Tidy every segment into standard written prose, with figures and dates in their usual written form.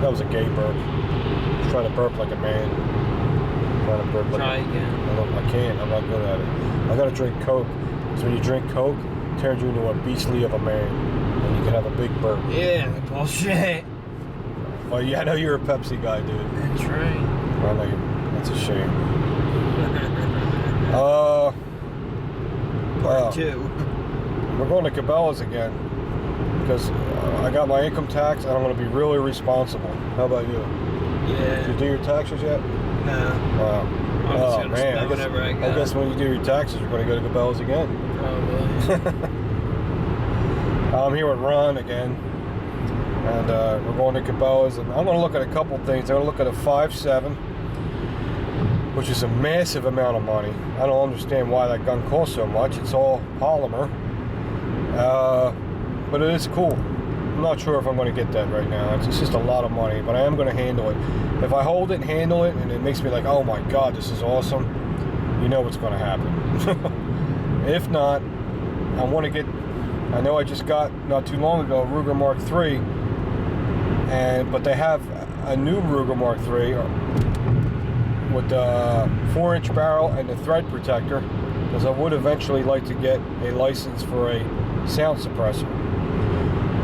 That was a gay burp. I'm trying to burp like a man. Trying to burp like Try again. I can't. I'm not good at it. I gotta drink Coke. Because when you drink Coke, it turns you into a beastly of a man. And you can have a big burp. Yeah, bullshit. Well, yeah, I know you're a Pepsi guy, dude. That's right. I know you. That's a shame. Part 2. We're going to Cabela's again. Because I got my income tax and I'm going to be really responsible. How about you? Yeah. Did you do your taxes yet? No. Wow. I'm just gonna spend whatever I got. I guess when you do your taxes, you're going to go to Cabela's again. Probably. I'm here with Ron again. And we're going to Cabela's. And I'm going to look at a couple things. I'm going to look at a 5.7, which is a massive amount of money. I don't understand why that gun costs so much. It's all polymer. But it is cool. I'm not sure if I'm going to get that right now. It's just a lot of money, but I am going to handle it. If I hold it and handle it, and it makes me like, oh my God, this is awesome, you know what's going to happen. If not, I want to get, I know I just got, not too long ago, a Ruger Mark III, but they have a new Ruger Mark III with the 4-inch barrel and the thread protector, because I would eventually like to get a license for a sound suppressor.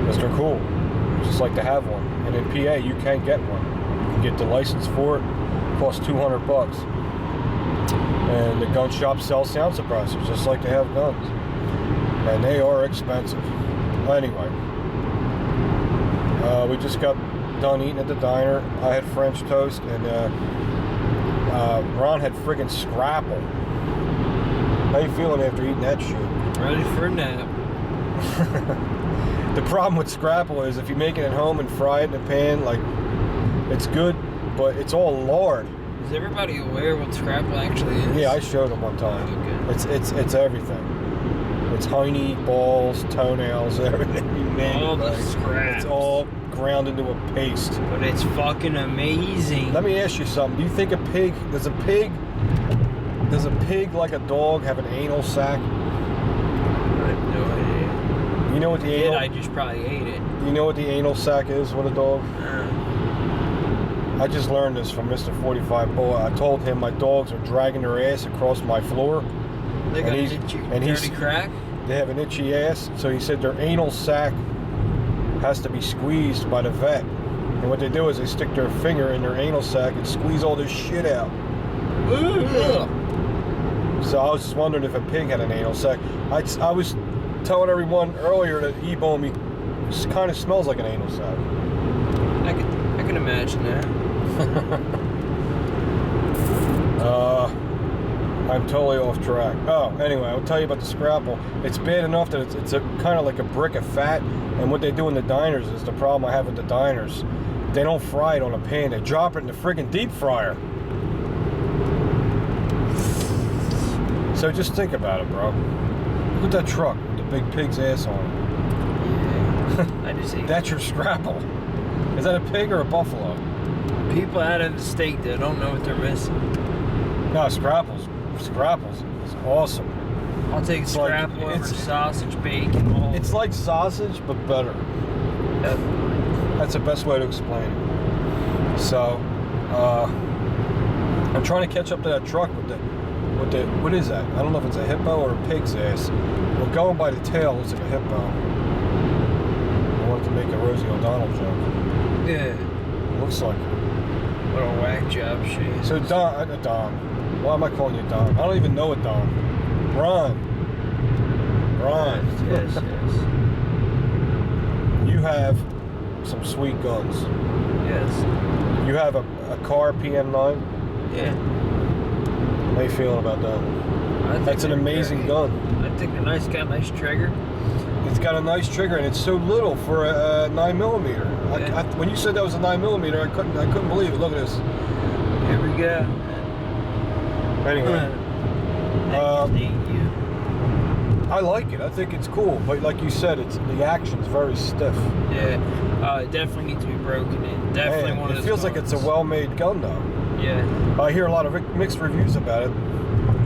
Because they're cool. Just like to have one. And in PA, you can get one. You can get the license for it. It costs $200. And the gun shop sells sound suppressors, just like they have guns. And they are expensive. Anyway, we just got done eating at the diner. I had French toast, and Ron had friggin' Scrapple. How you feeling after eating that shit? Ready for a nap. The problem with Scrapple is if you make it at home and fry it in a pan, like, it's good, but it's all lard. Is everybody aware what Scrapple actually is? Yeah, I showed them one time. Okay. It's everything. It's hiney, balls, toenails, everything. All the scraps. It's all ground into a paste. But it's fucking amazing. Let me ask you something. Do you think does a pig like a dog have an anal sac? I have no idea. You know what the anal? I just probably ate it. You know what the anal sac is with a dog? I just learned this from Mr. 45 Bull. I told him my dogs are dragging their ass across my floor. They got an itchy crack? They have an itchy ass, so he said their anal sac has to be squeezed by the vet. And what they do is they stick their finger in their anal sac and squeeze all this shit out. So I was just wondering if a pig had an anal sac. I was telling everyone earlier that E-Bone me kind of smells like an anal sac. I can imagine that. I'm totally off track. Oh, anyway, I'll tell you about the Scrapple. It's bad enough that it's a kind of like a brick of fat, and what they do in the diners is the problem I have with the diners. They don't fry it on a pan. They drop it in the friggin' deep fryer. So just think about it, bro. Look at that truck with the big pig's ass on it. Yeah, I just ate That's your Scrapple. Is that a pig or a buffalo? People out of the state that don't know what they're missing. No, Scrapples is awesome. I'll take Scrapple over sausage, bacon, all. It's like sausage, but better. That's the best way to explain it. So, I'm trying to catch up to that truck with the, what is that? I don't know if it's a hippo or a pig's ass. Well, going by the tail, it looks like a hippo. I wanted to make a Rosie O'Donnell joke. Yeah. It looks like it. What a whack job she is. So Don. Why am I calling you Don? I don't even know it, Don. Ron. Yes. You have some sweet guns. Yes. You have a Kahr PM9? Yeah. How you feeling about that? That's an amazing gun. I think the got a nice trigger. It's got a nice trigger, and it's so little for a 9mm. Yeah. When you said that was a 9mm, I couldn't believe it. Look at this. Here we go. Anyway, I like it. I think it's cool, but like you said, the action's very stiff. Yeah, it definitely needs to be broken in. Definitely one of those. It feels like it's a well-made gun, though. Yeah. I hear a lot of mixed reviews about it.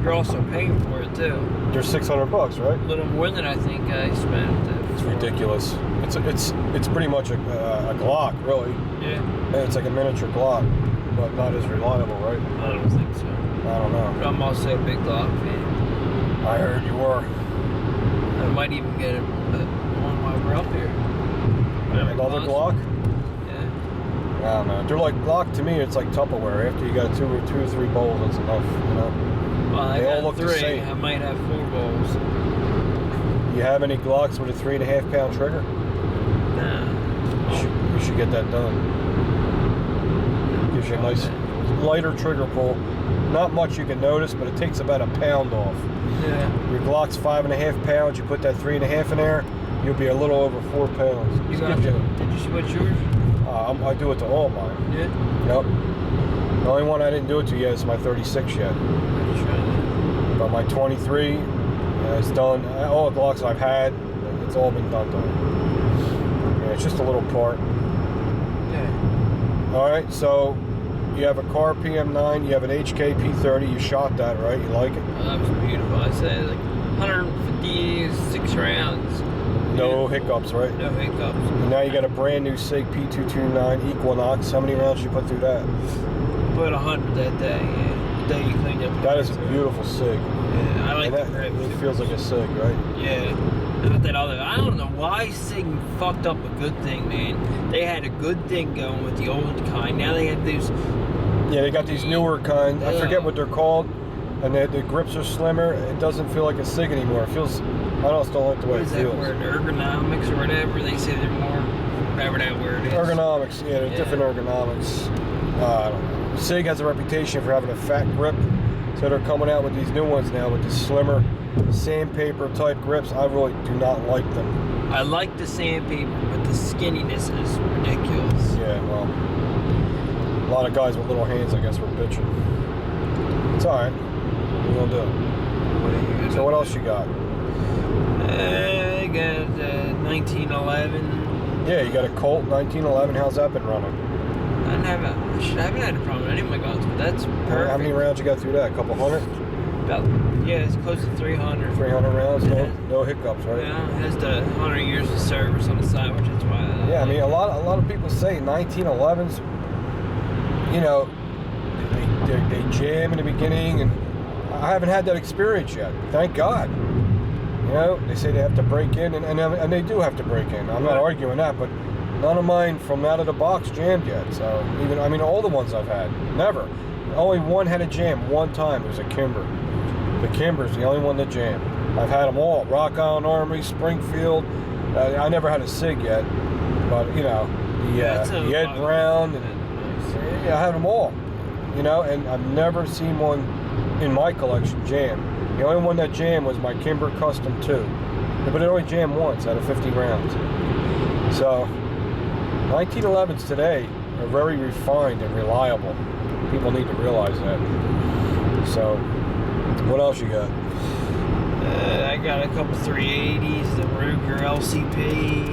You're also paying for it too. They're $600, right? A little more than I think I spent. It's ridiculous. It's pretty much a Glock, really. Yeah. And it's like a miniature Glock, but not as reliable, right? I don't think so. I don't know. But I'm also a big Glock fan. I heard you were. I might even get it one while we're up here. Another Glock? Yeah. I don't know. They're like Glock to me. It's like Tupperware. After you got two or three bowls, that's enough. You know. Well, They I all got look the 3. same. I might have 4 bowls. You have any Glocks with a 3.5 pound trigger? Nah. You should get that done. Gives you a nice lighter trigger pull. Not much you can notice, but it takes about a pound off. Yeah. Your Glock's 5.5 pounds. You put that 3.5 in there, you'll be a little over 4 pounds. You Just got gives Did you switch yours? I do it to all mine. Yeah. Yep. The only one I didn't do it to yet is my 36 yet. But my 23 is done. All the Glocks I've had, it's all been done. Yeah, it's just a little part. Yeah. All right, so you have a Kahr PM9, you have an HK P30. You shot that, right? You like it? Oh, that was beautiful. I said like 156 rounds. No Beautiful. hiccups, right? No hiccups. And now you got a brand new SIG P229 Equinox. How many rounds did you put through that? Put 100 that day. Yeah. The day you cleaned up. That is a beautiful SIG. Yeah, I like And the grip. it feels like a SIG, right? Yeah. Not that other. I don't know why SIG fucked up a good thing, man. They had a good thing going with the old kind. Now they have these. Yeah, they got these newer kind. I forget what they're called. And the grips are slimmer. It doesn't feel like a SIG anymore. It feels. I don't like the way What it is that feels. word? Ergonomics or whatever. They say they're more. Whatever that word is. Ergonomics, yeah, there's different ergonomics. I don't know. SIG has a reputation for having a fat grip, so they're coming out with these new ones now with the slimmer sandpaper type grips. I really do not like them. I like the sandpaper, but the skinniness is ridiculous. Yeah, well, a lot of guys with little hands, I guess, were bitching. It's all right. We're gonna do it. So what else you got? I got 1911. Yeah, you got a Colt 1911. How's that been running? I haven't had a problem with any of my guns, but that's perfect. How many rounds you got through that? A couple hundred? About, yeah, it's close to 300. 300 rounds? No hiccups, right? Yeah, it has the 100 years of service on the side, which is why. Yeah, I mean, a lot of people say 1911s, you know, they jam in the beginning, and I haven't had that experience yet. Thank God. You know, they say they have to break in, and they do have to break in. I'm not arguing that, but none of mine from out of the box jammed yet. So even, I mean, all the ones I've had, never. Only one had a jam one time. It was a Kimber. The Kimber's the only one that jammed. I've had them all. Rock Island Armory, Springfield. I never had a SIG yet, but you know, the Ed Brown. Yeah, I had them all. You know, and I've never seen one in my collection jam. The only one that jammed was my Kimber Custom 2. But it only jammed once out of 50 rounds. So, 1911s today are very refined and reliable. People need to realize that. So, what else you got? I got a couple 380s, the Ruger LCP.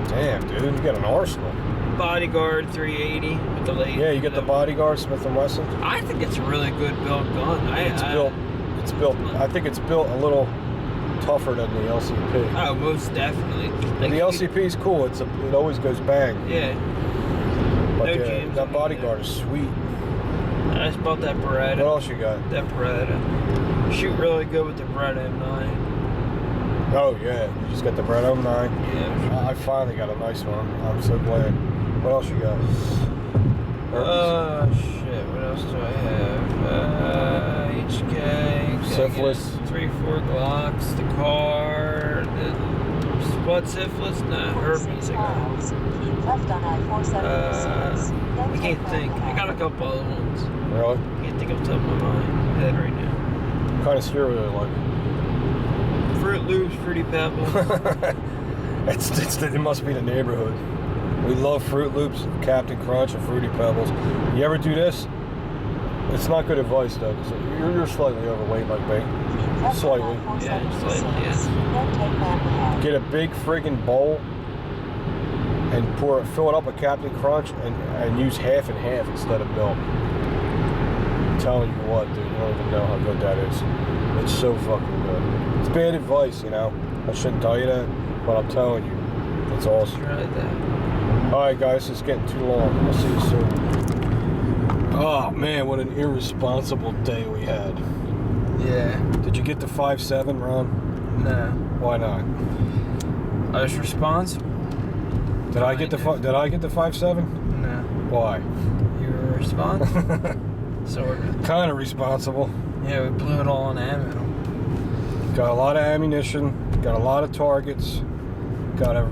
Damn, dude, you got an arsenal. Bodyguard 380 with the late. Yeah, you get the Bodyguard Smith & Wesson. I think it's a really good built gun. It's built. I think it's built a little tougher than the LCP. Oh, most definitely. Like the LCP is cool. It always goes bang. Yeah. But No jams that on Bodyguard is sweet. I just bought that Beretta. What else you got? That Beretta. Shoot really good with the Beretta M9. Oh yeah, you just got the Beretta M9. Yeah. I finally got a nice one. I'm so glad. What else you got? Shit. What else do I have? HK. Syphilis. 3-4 Glocks. The Kahr. What syphilis? Nah, herpes. I can't think. I got a couple other ones. Really? Can't think of top of my head right now. What kind of cereal do you like? Fruit Loops, Fruity Pebbles. It must be the neighborhood. We love Fruit Loops, Captain Crunch, and Fruity Pebbles. You ever do this? It's not good advice though, because you're slightly overweight like me. Slightly. Yeah, slightly, yes. Get a big friggin' bowl and fill it up with Captain Crunch and use half and half instead of milk. I'm telling you what, dude, you don't even know how good that is. It's so fucking good. It's bad advice, you know. I shouldn't tell you that, but I'm telling you, it's awesome. Try that. Alright guys, it's getting too long. I'll see you soon. Oh man, what an irresponsible day we had. Yeah. Did you get the 5.7, Ron? No. Why not? I was responsible. Did I get the 5.7? No. Why? You were responsible. Sort of. Kind of responsible. Yeah, we blew it all on ammo. Got a lot of ammunition. Got a lot of targets. Gotta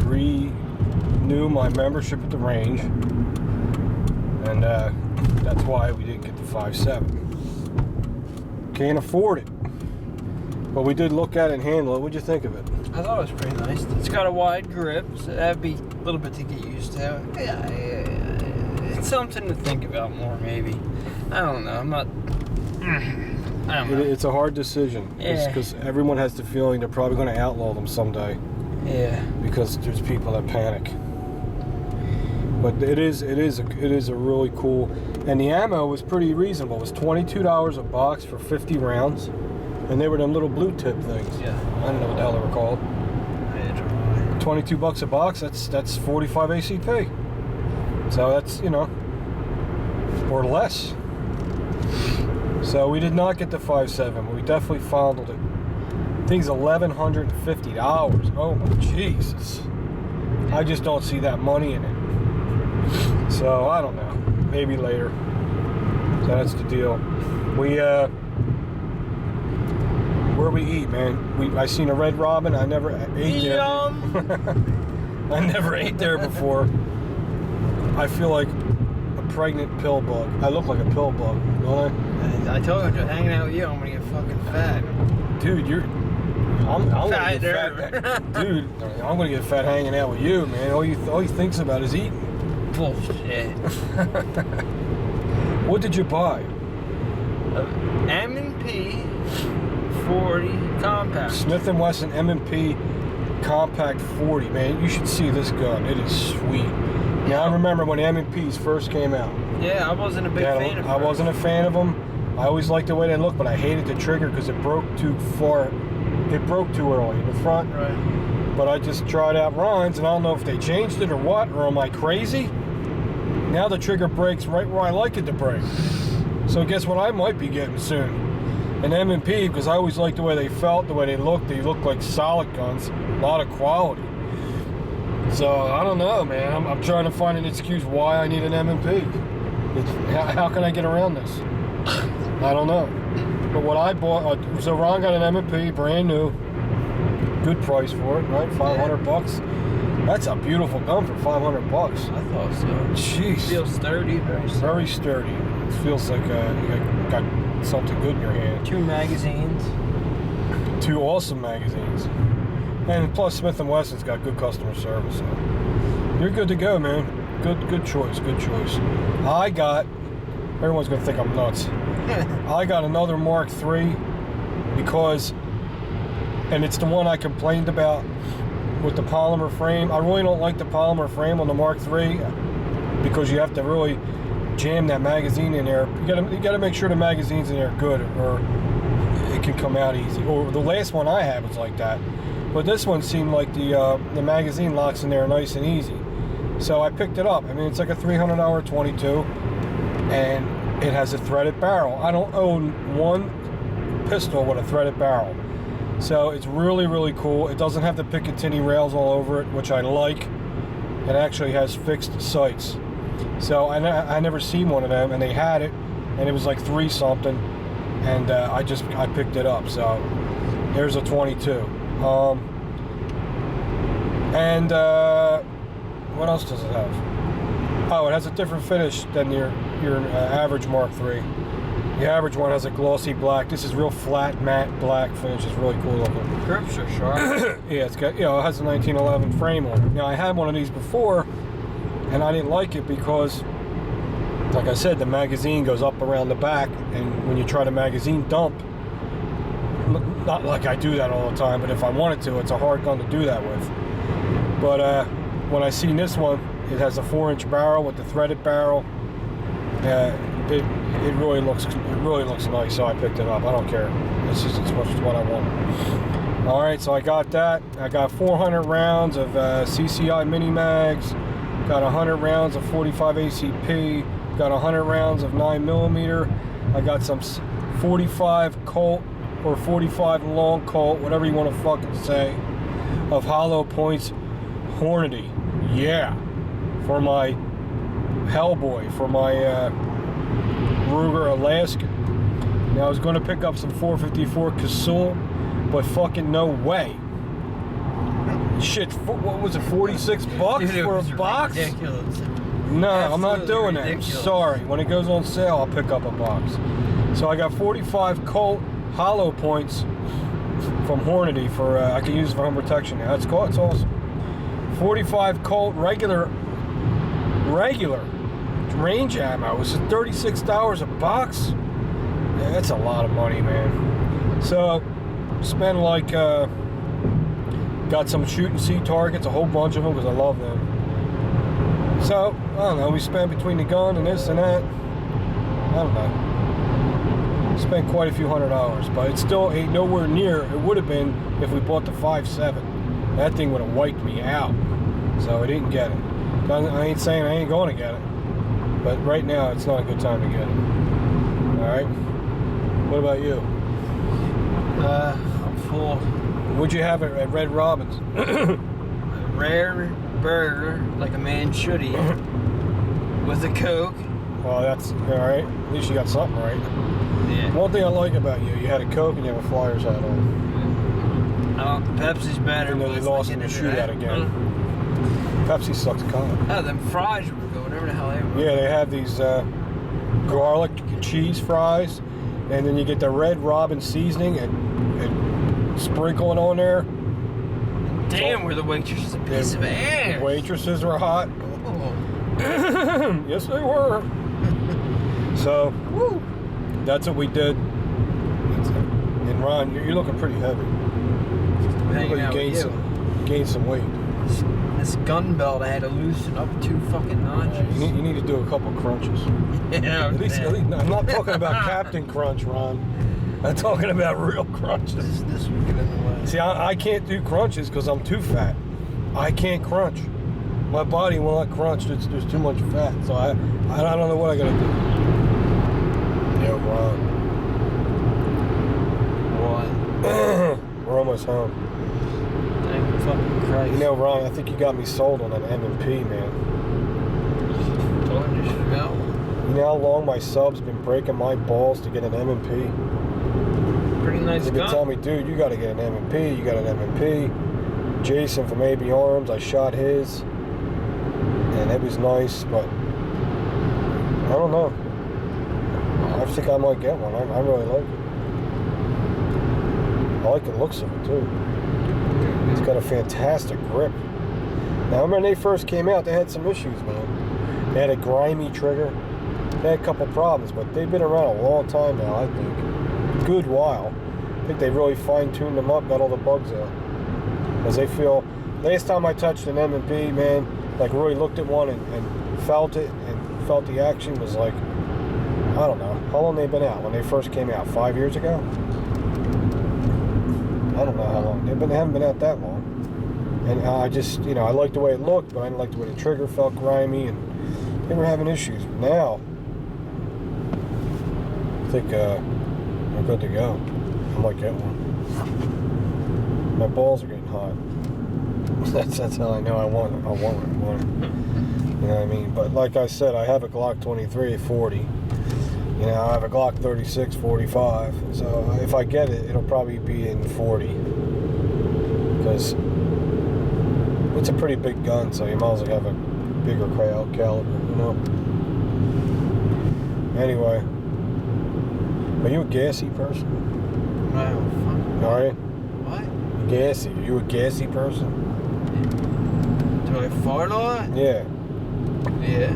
renew my membership at the range, and that's why we didn't get the 5.7. Can't afford it, but we did look at it and handle it. What'd you think of it? I thought it was pretty nice. It's got a wide grip, so that'd be a little bit to get used to. Yeah, it's something to think about more, maybe. I don't know. I'm not. I don't know. It's a hard decision because everyone has the feeling they're probably going to outlaw them someday. Yeah. Because there's people that panic. But it is a really cool, and the ammo was pretty reasonable. It was $22 a box for 50 rounds, and they were them little blue tip things. Yeah. I don't know what the hell they were called. $22 a box. That's 45 ACP. So that's, you know, or less. So we did not get the 5.7. We definitely fondled it. Thing's $1,150. Oh my Jesus! I just don't see that money in it. So I don't know. Maybe later. So that's the deal. We where we eat, man. I seen a Red Robin. I never ate there. I never ate there before. I feel like a pregnant pill bug. I look like a pill bug, don't I told you, hanging out with you, I'm gonna get fucking fat. Dude, I'm gonna get Fat. fat. Dude, I'm gonna get fat hanging out with you, man. All he thinks about is eating. Bullshit. What did you buy? M&P 40 compact. Smith & Wesson M&P Compact 40. Man, you should see this gun. It is sweet. Now, I remember when M&Ps first came out. Yeah, I wasn't a big fan of them. I wasn't a fan of them. I always liked the way they looked, but I hated the trigger because it broke too far. It broke too early in the front. Right. But I just tried out Ron's, and I don't know if they changed it or what, or am I crazy? Now the trigger breaks right where I like it to break. So guess what I might be getting soon? An M&P, because I always liked the way they felt, the way they looked. They looked like solid guns, a lot of quality. So I don't know, man. I'm trying to find an excuse why I need an M&P. How can I get around this? I don't know. But what I bought, so Ron got an M&P, brand new. Good price for it, right? 500 bucks. That's a beautiful gun for 500 bucks. I thought so. Jeez. It feels sturdy, very sturdy. Very sturdy. It feels like you got something good in your hand. 2 magazines. 2 awesome magazines. And plus Smith & Wesson's got good customer service. So you're good to go, man. Good choice, good choice. Everyone's going to think I'm nuts. I got another Mark III because, and it's the one I complained about with the polymer frame. I really don't like the polymer frame on the Mark III because you have to really jam that magazine in there. You gotta make sure the magazine's in there good, or it can come out easy. Or the last one I had was like that, but this one seemed like the magazine locks in there nice and easy. So I picked it up. I mean, it's like a $300 22, and it has a threaded barrel. I don't own one pistol with a threaded barrel. So it's really, really cool. It doesn't have the Picatinny rails all over it, which I like. It actually has fixed sights. So I never seen one of them, and they had it, and it was like 3 something, and I picked it up. So there's a 22. What else does it have? Oh, it has a different finish than your average Mark III. The average one has a glossy black. This is real flat, matte black finish. It's really cool looking. Grips are sharp. Yeah, it's got, it has a 1911 frame on it. Now, I had one of these before, and I didn't like it because, like I said, the magazine goes up around the back, and when you try to magazine dump, not like I do that all the time, but if I wanted to, it's a hard gun to do that with. But when I seen this one, it has a 4-inch barrel with the threaded barrel. it really looks nice, so I picked it up. I don't care. It's what I want. All right, so I got that. I got 400 rounds of CCI mini mags. Got 100 rounds of 45 ACP. Got 100 rounds of 9mm. I got some 45 Colt or 45 long Colt, whatever you want to fucking say, of hollow points Hornady. Yeah, for my Hellboy, for my Ruger Alaskan. Now I was going to pick up some 454 Casull, but fucking no way. Shit, what was it, 46 bucks Dude, for a box? Ridiculous. No, I'm not Absolutely doing that. I'm ridiculous. sorry. When it goes on sale, I'll pick up a box. So I got 45 Colt hollow points from Hornady for I can use it for home protection now. That's cool. It's awesome. 45 Colt regular range ammo. It's $36 a box. Yeah, that's a lot of money, man. So spend like got some shoot and see targets, a whole bunch of them because I love them. So I don't know. We spent between the gun and this and that. I don't know. Spent quite a few $100s, but it still ain't nowhere near it would have been if we bought the 5.7. That thing would have wiped me out. So I didn't get it. I ain't saying I ain't going to get it, but right now it's not a good time to get it. All right. What about you? I'm full. What'd you have at Red Robin's? Rare burger, like a man should eat, with a Coke. Well, that's all right. At least you got something right. Yeah. One thing I like about you had a Coke and you have a Flyers hat on. Pepsi's better. Even though they but lost in like the shootout again. Pepsi sucks cock. Oh, them fries were good, whatever the hell they were. Yeah, they have these garlic cheese fries, and then you get the Red Robin seasoning and sprinkle it on there. Damn, were the waitresses a piece of ass. Waitresses were hot. Oh. Yes, they were. So, Woo. that's what we did. And Ron, you're looking pretty heavy. Hanging Look out like with you gained some weight. This gun belt I had to loosen up 2 fucking notches. You need to do a couple crunches. Yeah, At least, I'm not talking about Captain Crunch, Ron. I'm talking about real crunches. This would get in the way. See, I can't do crunches because I'm too fat. I can't crunch. My body will not crunch. There's too much fat. So I don't know what I gotta do. Yo, Ron. What? We're almost home. Thank fucking Christ. You know, Ron, I think you got me sold on an M&P, man. Told you should have got one. You know how long my sub's been breaking my balls to get an M&P? Pretty nice They've been gun. telling me, dude, you got to get an M&P. You got an M&P. Jason from AB Arms, I shot his, and it was nice, but I don't know. I think I might get one. I really like it. I like the looks of it too. It's got a fantastic grip. Now, remember when they first came out, they had some issues, man. They had a grimy trigger. They had a couple problems, but they've been around a long time now, I think. Good while. I think they really fine-tuned them up, got all the bugs out. Because they feel, last time I touched an M&P, man, like really looked at one and felt it and felt the action was like, I don't know. How long they been out? When they first came out? 5 years ago? I don't know how long. They haven't been out that long. And I just, I liked the way it looked, but I didn't like the way the trigger felt grimy, and they were having issues. Now, I think we're good to go. I might get one. My balls are getting hot. That's how I know I want it. I want it. You know what I mean? But like I said, I have a Glock 23 40. I have a Glock 36 45. So if I get it, it'll probably be in 40. Because it's a pretty big gun, so you might as well have a bigger caliber, Anyway, are you a gassy person? No. Are you? What? Gassy. Are you a gassy person? Do I fart a lot? Yeah. Yeah.